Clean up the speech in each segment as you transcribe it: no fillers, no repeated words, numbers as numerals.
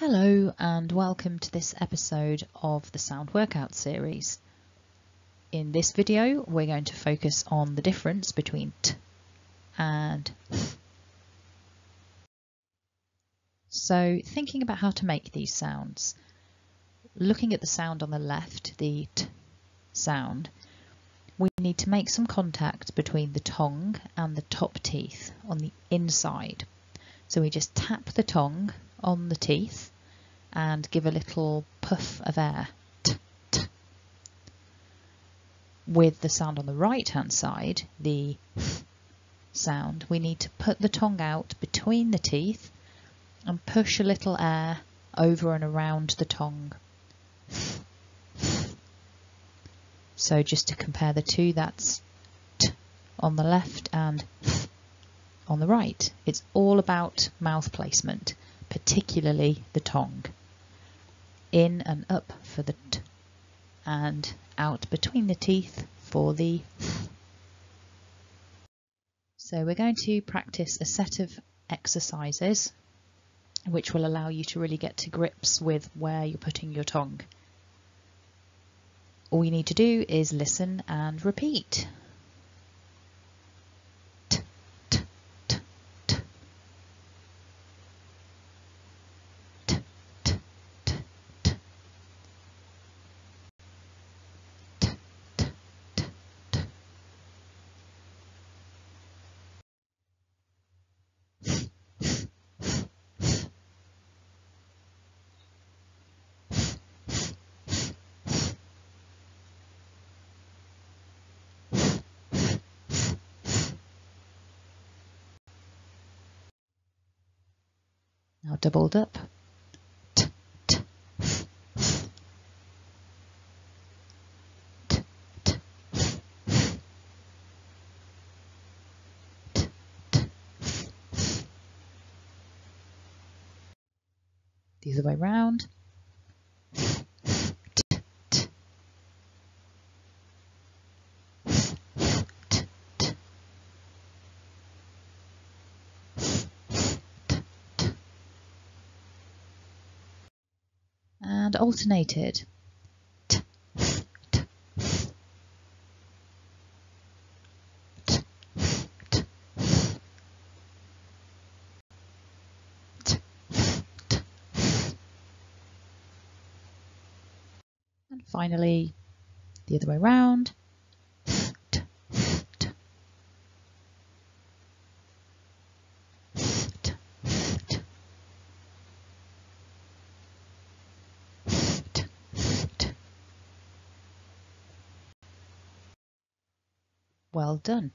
Hello and welcome to this episode of the Sound Workout series. In this video we're going to focus on the difference between t and th. So thinking about how to make these sounds, looking at the sound on the left, the t sound, we need to make some contact between the tongue and the top teeth on the inside. So we just tap the tongue on the teeth and give a little puff of air. T, t. With the sound on the right hand side, the th sound, we need to put the tongue out between the teeth and push a little air over and around the tongue. Th, th. So just to compare the two, that's t on the left and th on the right. It's all about mouth placement, particularly the tongue. In and up for the t and out between the teeth for the th. So we're going to practice a set of exercises which will allow you to really get to grips with where you're putting your tongue. All you need to do is listen and repeat. Now doubled up. T, t, th, th. T, t, th, th. T, t, th, th. The other way round. Th, th, t, t. Th, th, t, t. And alternated. T, th, t, th. T, th, t, th. T, th, t, th. And finally, the other way round. Th, t, th, t. Th, t, th, t. Well done.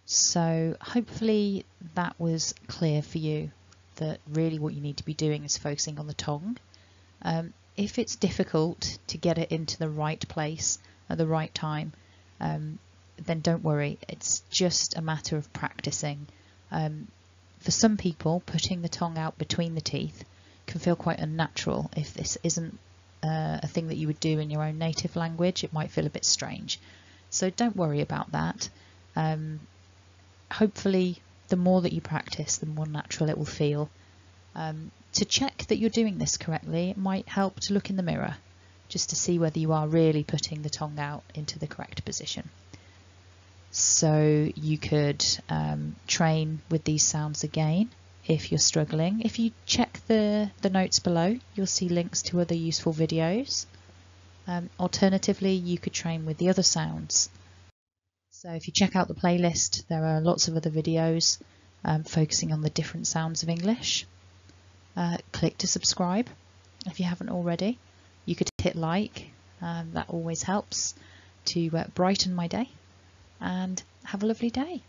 So hopefully that was clear for you, that really what you need to be doing is focusing on the tongue. If it's difficult to get it into the right place at the right time, then don't worry, it's just a matter of practicing. For some people, putting the tongue out between the teeth can feel quite unnatural. If this isn't a thing that you would do in your own native language, it might feel a bit strange. So don't worry about that. Hopefully the more that you practice, the more natural it will feel. To check that you're doing this correctly, it might help to look in the mirror just to see whether you are really putting the tongue out into the correct position. So you could train with these sounds again if you're struggling. If you check the notes below, you'll see links to other useful videos. Alternatively, you could train with the other sounds. So if you check out the playlist, there are lots of other videos focusing on the different sounds of English. Click to subscribe if you haven't already. You could hit like, that always helps to brighten my day. And have a lovely day.